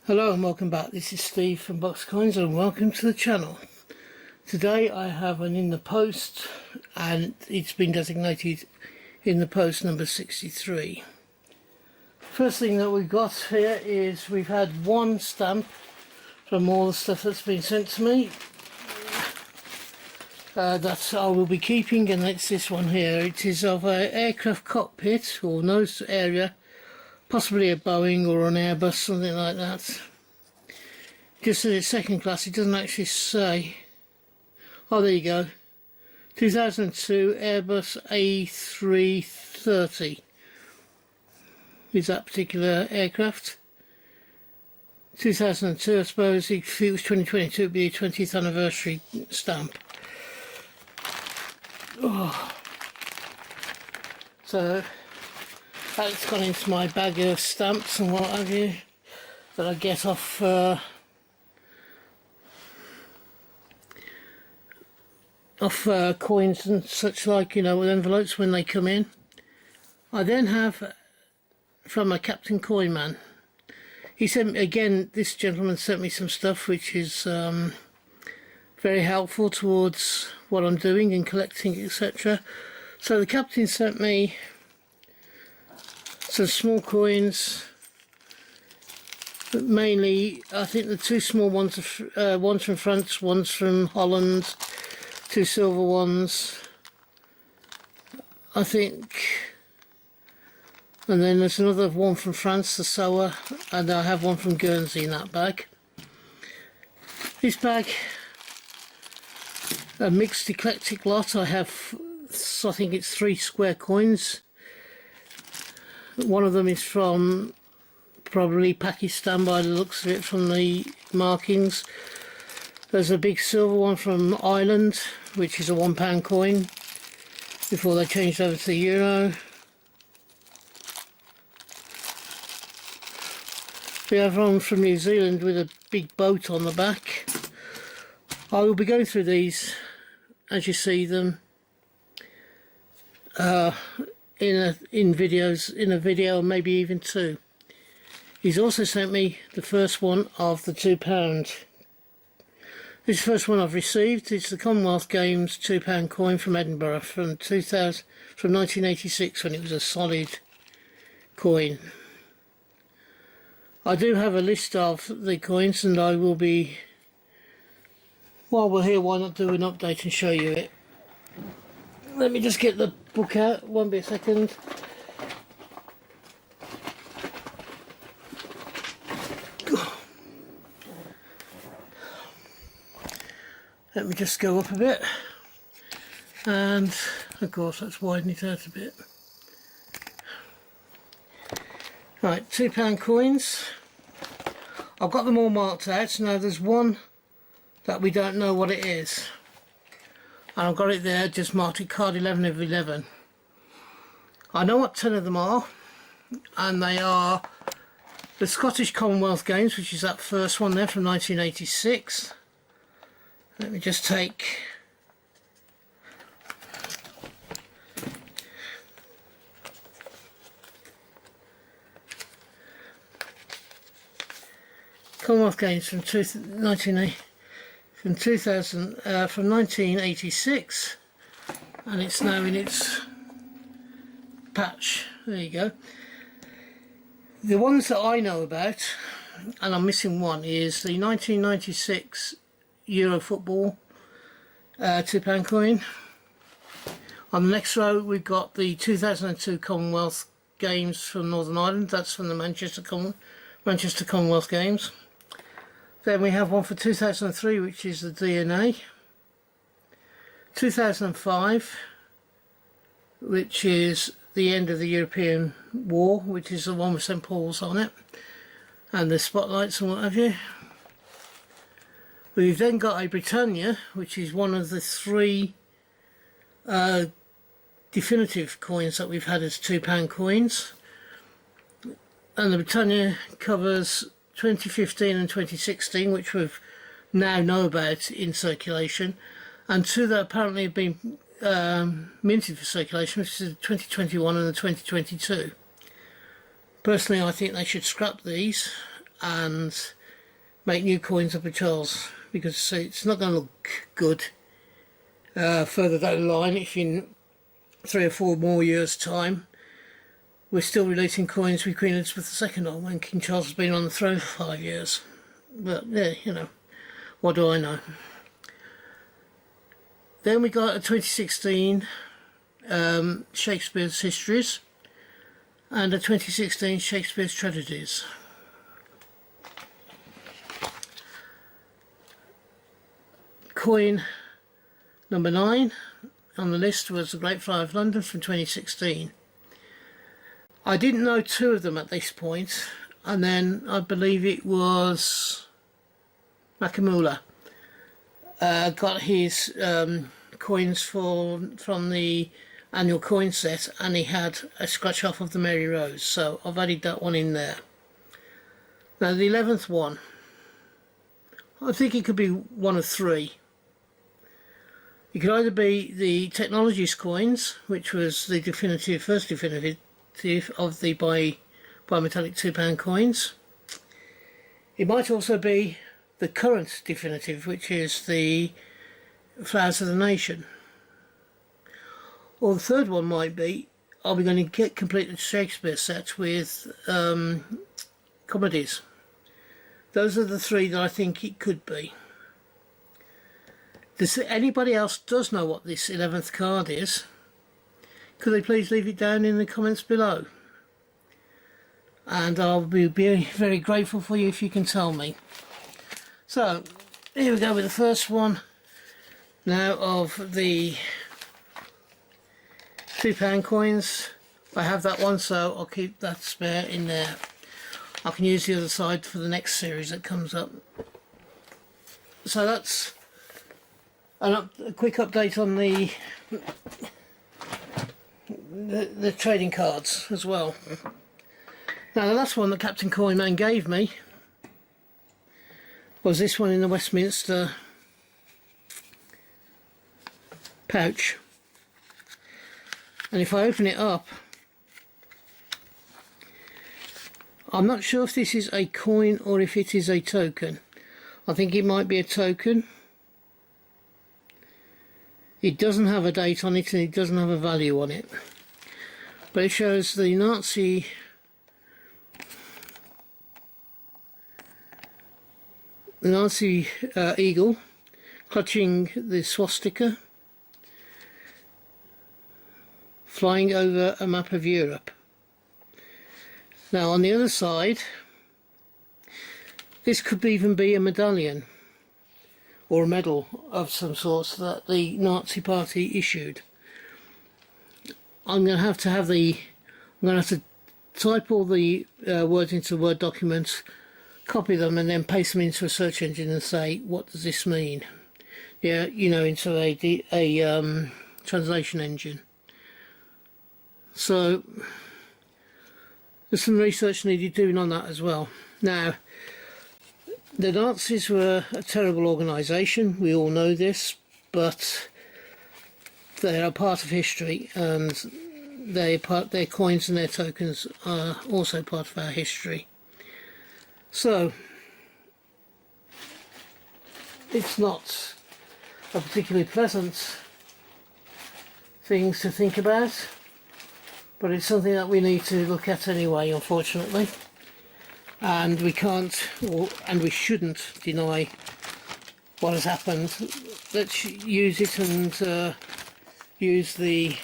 Hello and welcome back. This is Steve from Box Coins and welcome to the channel. Today I have an in the post and it's been designated in the post number 63. First thing that we've got here is we've had one stamp from all the stuff that's been sent to me that I will be keeping, and it's this one here. It is of an aircraft cockpit or nose area, possibly a Boeing or an Airbus, something like that. Just says it's second class, it doesn't actually say. Oh, there you go. 2002 Airbus A330 is that particular aircraft. 2002, I suppose. If it was 2022, it would be a 20th anniversary stamp. Oh. So that's gone into my bag of stamps and what have you that I get off coins and such like, you know, with envelopes when they come in. I then have from a Captain Coin Man. He sent me, again, this gentleman sent me some stuff which is very helpful towards what I'm doing and collecting, etc. So the captain sent me some small coins, but mainly I think the two small ones are one's from France, one's from Holland, two silver ones I think, and then there's another one from France, the Sower, and I have one from Guernsey in that bag. This bag, a mixed eclectic lot. I have, I think it's 3 square coins. One of them is from probably Pakistan by the looks of it from the markings. There's a big silver one from Ireland, which is a £1 coin before they changed over to the euro. We have one from New Zealand with a big boat on the back. I will be going through these as you see them in a video, maybe even 2. He's also sent me the first one of the £2. This first one I've received. It's the Commonwealth Games £2 coin from Edinburgh from 1986, when it was a solid coin. I do have a list of the coins, and I will be, while we're here, why not do an update and show you it. Let me just get the book out, won't be a second. Let me just go up a bit, and of course that's widening it out a bit. Right, £2 coins. I've got them all marked out. Now there's one that we don't know what it is, and I've got it there, just marked it card 11 of 11. I know what 10 of them are, and they are the Scottish Commonwealth Games, which is that first one there from 1986. Let me just take Commonwealth Games from 1986, and it's now in its patch. There you go. The ones that I know about, and I'm missing one, is the 1996 Euro football £2 coin. On the next row we've got the 2002 Commonwealth Games from Northern Ireland. That's from the Manchester Commonwealth Games. Then we have one for 2003, which is the DNA. 2005, which is the end of the European War, which is the one with St Paul's on it, and the spotlights and what have you. We've then got a Britannia, which is one of the 3 definitive coins that we've had as £2 coins. And the Britannia covers 2015 and 2016, which we've now know about in circulation, and 2 that apparently have been minted for circulation, which is the 2021 and the 2022. Personally, I think they should scrap these and make new coins up of Charles, because it's not going to look good further down the line if in 3 or 4 more years time we're still releasing coins with Queen Elizabeth II on, when King Charles has been on the throne for 5 years. But yeah, you know, what do I know. Then we got a 2016 Shakespeare's Histories and a 2016 Shakespeare's Tragedies. Coin number 9 on the list was the Great Friar of London from 2016. I didn't know 2 of them at this point, and then I believe it was Makamula got his coins from the annual coin set, and he had a scratch off of the Mary Rose, so I've added that one in there. Now the 11th one, I think it could be one of 3. It could either be the Technologies coins, which was the first definitive of the bimetallic £2 coins. It might also be the current definitive, which is the Flowers of the Nation. Or the third one might be, are we going to get completed Shakespeare sets with comedies? Those are the 3 that I think it could be. Does anybody else know what this 11th card is? Could they please leave it down in the comments below? And I'll be very grateful for you if you can tell me. So, here we go with the first one now of the £2 coins. I have that one, so I'll keep that spare in there. I can use the other side for the next series that comes up. So that's a quick update on the trading cards as well. Now the last one that Captain Coinman gave me was this one in the Westminster pouch, and if I open it up, I'm not sure if this is a coin or if it is a token. I think it might be a token. It doesn't have a date on it and it doesn't have a value on it, but it shows the Nazi eagle clutching the swastika, flying over a map of Europe. Now on the other side, this could even be a medallion or a medal of some sort that the Nazi party issued. I'm going to have to type all the words into Word documents, copy them, and then paste them into a search engine and say, what does this mean? Yeah, you know, into a translation engine. So there's some research needed doing on that as well. Now, the Nazis were a terrible organisation, we all know this, but they are part of history, and their coins and their tokens are also part of our history. So it's not a particularly pleasant thing to think about, but it's something that we need to look at anyway, unfortunately. And we can't, and we shouldn't deny what has happened. Let's use it and use the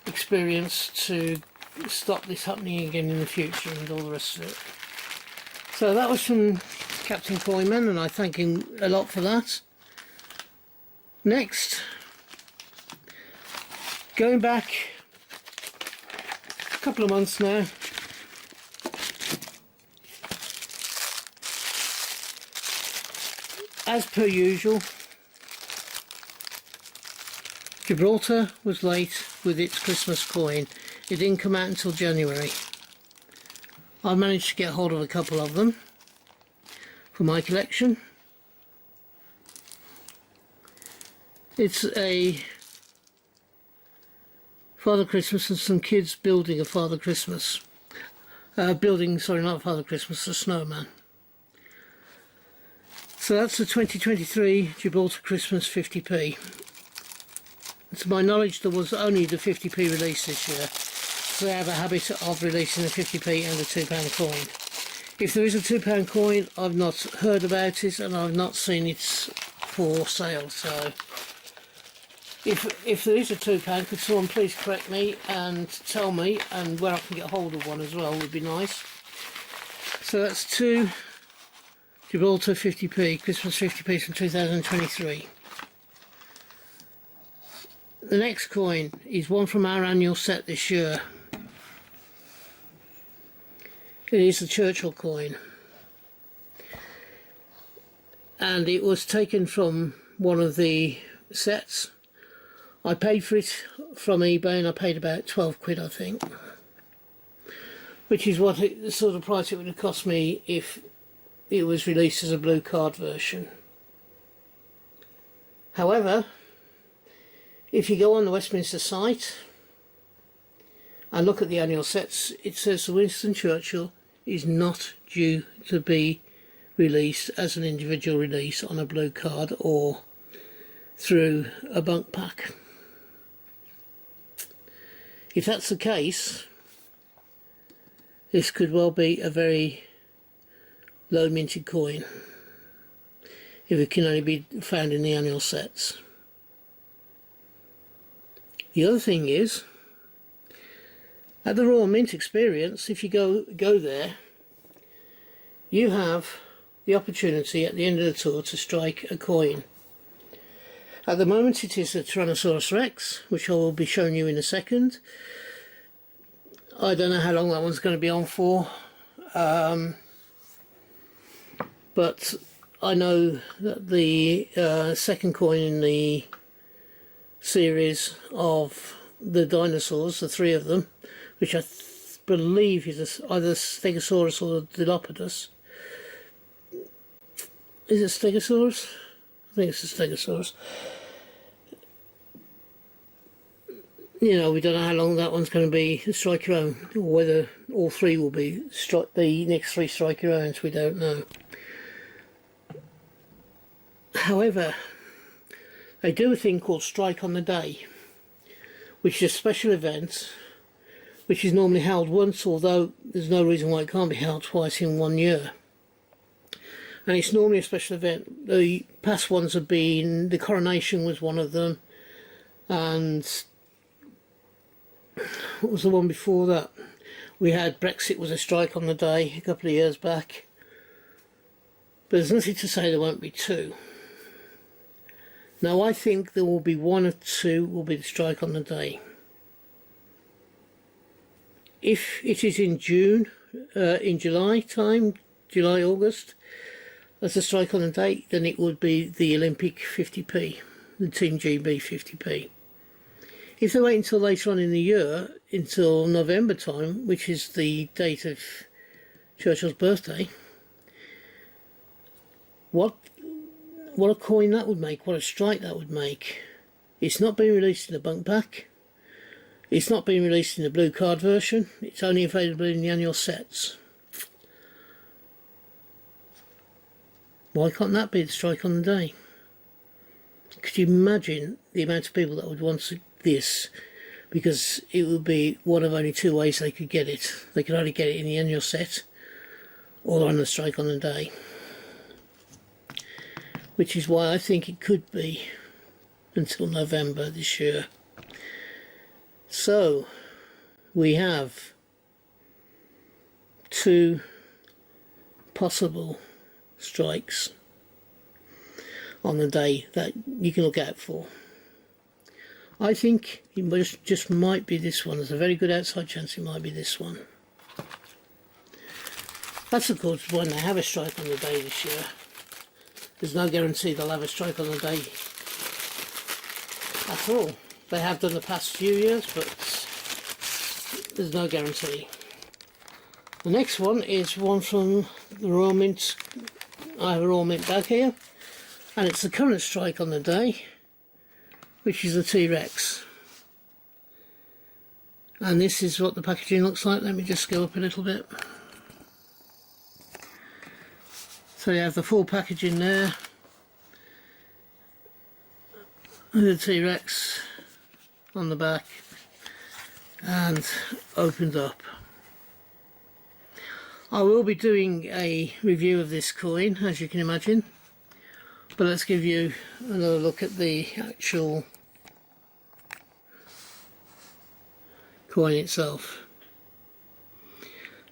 experience to stop this happening again in the future and all the rest of it. So that was from Captain Coinman, and I thank him a lot for that. Next, going back a couple of months now, as per usual, Gibraltar was late with its Christmas coin. It didn't come out until January. I managed to get hold of a couple of them for my collection. It's a Father Christmas and some kids building a Father Christmas. building, sorry, not Father Christmas, the snowman. So that's the 2023 Gibraltar Christmas 50p. To my knowledge, there was only the 50p release this year. So they have a habit of releasing the 50p and the £2 coin. If there is a £2 coin, I've not heard about it and I've not seen it for sale. So if there is a £2, could someone please correct me and tell me, and where I can get hold of one as well would be nice. So that's two Gibraltar 50p, Christmas 50p from 2023. The next coin is one from our annual set this year. It is the Churchill coin, and it was taken from one of the sets. I paid for it from eBay and I paid about 12 quid, I think, which is what the sort of price it would have cost me if it was released as a blue card version. However, if you go on the Westminster site and look at the annual sets, it says the Winston Churchill is not due to be released as an individual release on a blue card or through a bunk pack. If that's the case, this could well be a very low minted coin if it can only be found in the annual sets. The other thing is, at the Royal Mint experience, if you go there, you have the opportunity at the end of the tour to strike a coin. At the moment it is the Tyrannosaurus Rex, which I will be showing you in a second. I don't know how long that one's going to be on for, but I know that the second coin in the series of the dinosaurs, the three of them, which I believe is either Stegosaurus or Dilopodus. Is it Stegosaurus? I think it's a Stegosaurus. You know, we don't know how long that one's going to be strike your own, or whether all three will be the next three strike your owns, we don't know. However, they do a thing called Strike on the Day, which is a special event which is normally held once, although there's no reason why it can't be held twice in 1 year. And it's normally a special event. The past ones have been, the coronation was one of them, and what was the one before that? We had Brexit was a strike on the day a couple of years back. But there's nothing to say there won't be two. Now I think there will be one or two will be the strike on the day. If it is in June, in July time, July, August, as a strike on the day, then it would be the Olympic 50p, the Team GB 50p. If they wait until later on in the year, until November time, which is the date of Churchill's birthday, what a coin that would make, what a strike that would make. It's not being released in the bunk pack. It's not being released in the blue card version. It's only available in the annual sets. Why can't that be the strike on the day? Could you imagine the amount of people that would want this? Because it would be one of only two ways they could get it. They could either get it in the annual set or on the strike on the day. Which is why I think it could be until November this year. So we have two possible strikes on the day that you can look out for. I think it just might be this one. There's a very good outside chance it might be this one. That's of course when they have a strike on the day this year. There's no guarantee they'll have a strike on the day at all. They have done the past few years, but there's no guarantee. The next one is one from the Royal Mint. I have a Royal Mint bag here, and it's the current strike on the day, which is the T-Rex. And this is what the packaging looks like. Let me just go up a little bit. So you have the full packaging there. The T-Rex on the back and opened up. I will be doing a review of this coin, as you can imagine, but let's give you another look at the actual coin itself.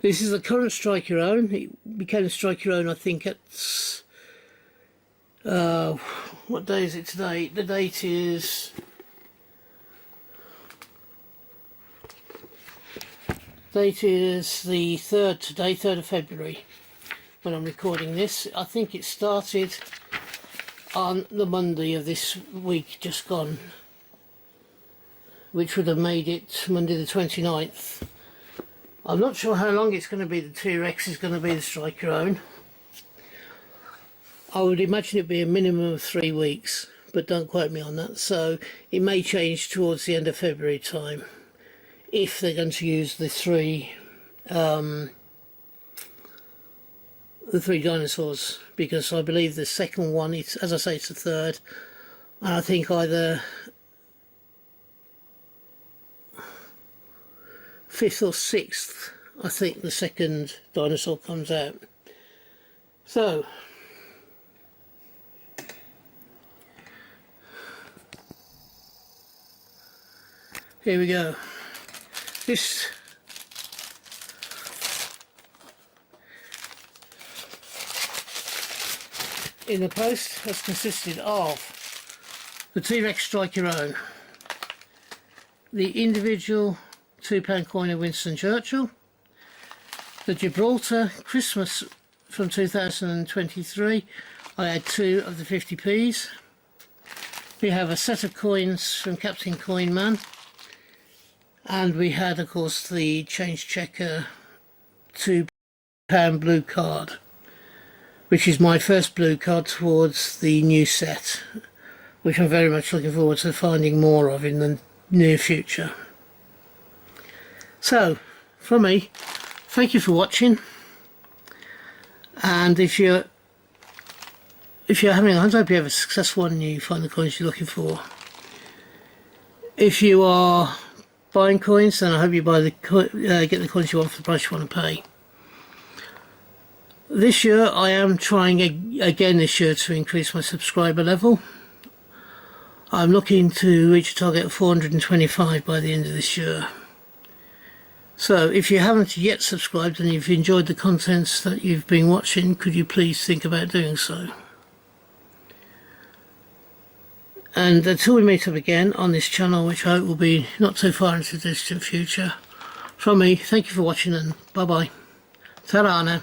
This is the current Strike Your Own. It became Strike Your Own, I think, at what day is it today? The date is the 3rd today, 3rd of February, when I'm recording this. I think it started on the Monday of this week just gone, which would have made it Monday the 29th. I'm not sure how long it's going to be. The T-Rex is going to be the Strike Your Own. I would imagine it'd be a minimum of 3 weeks, but don't quote me on that. So it may change towards the end of February time, if they're going to use the three dinosaurs, because I believe the second one, it's, as I say, it's the 3rd, and I think either 5th or 6th, I think the second dinosaur comes out. So here we go. This in the post has consisted of the T-Rex Strike Your Own, the individual £2 coin of Winston Churchill, the Gibraltar Christmas from 2023, I had 2 of the 50p's. We have a set of coins from Captain Coin Man, and we had, of course, the Change Checker £2 blue card, which is my first blue card towards the new set, which I'm very much looking forward to finding more of in the near future. So, from me, thank you for watching, and if you're having a hunt, I hope you have a successful one and you find the coins you're looking for. If you are buying coins, then I hope you buy the get the coins you want for the price you want to pay. This year I am trying again this year to increase my subscriber level. I'm looking to reach a target of 425 by the end of this year. So if you haven't yet subscribed and you've enjoyed the contents that you've been watching, could you please think about doing so? And until we meet up again on this channel, which I hope will be not too far into the distant future, from me, thank you for watching and bye bye. Ta-ra now.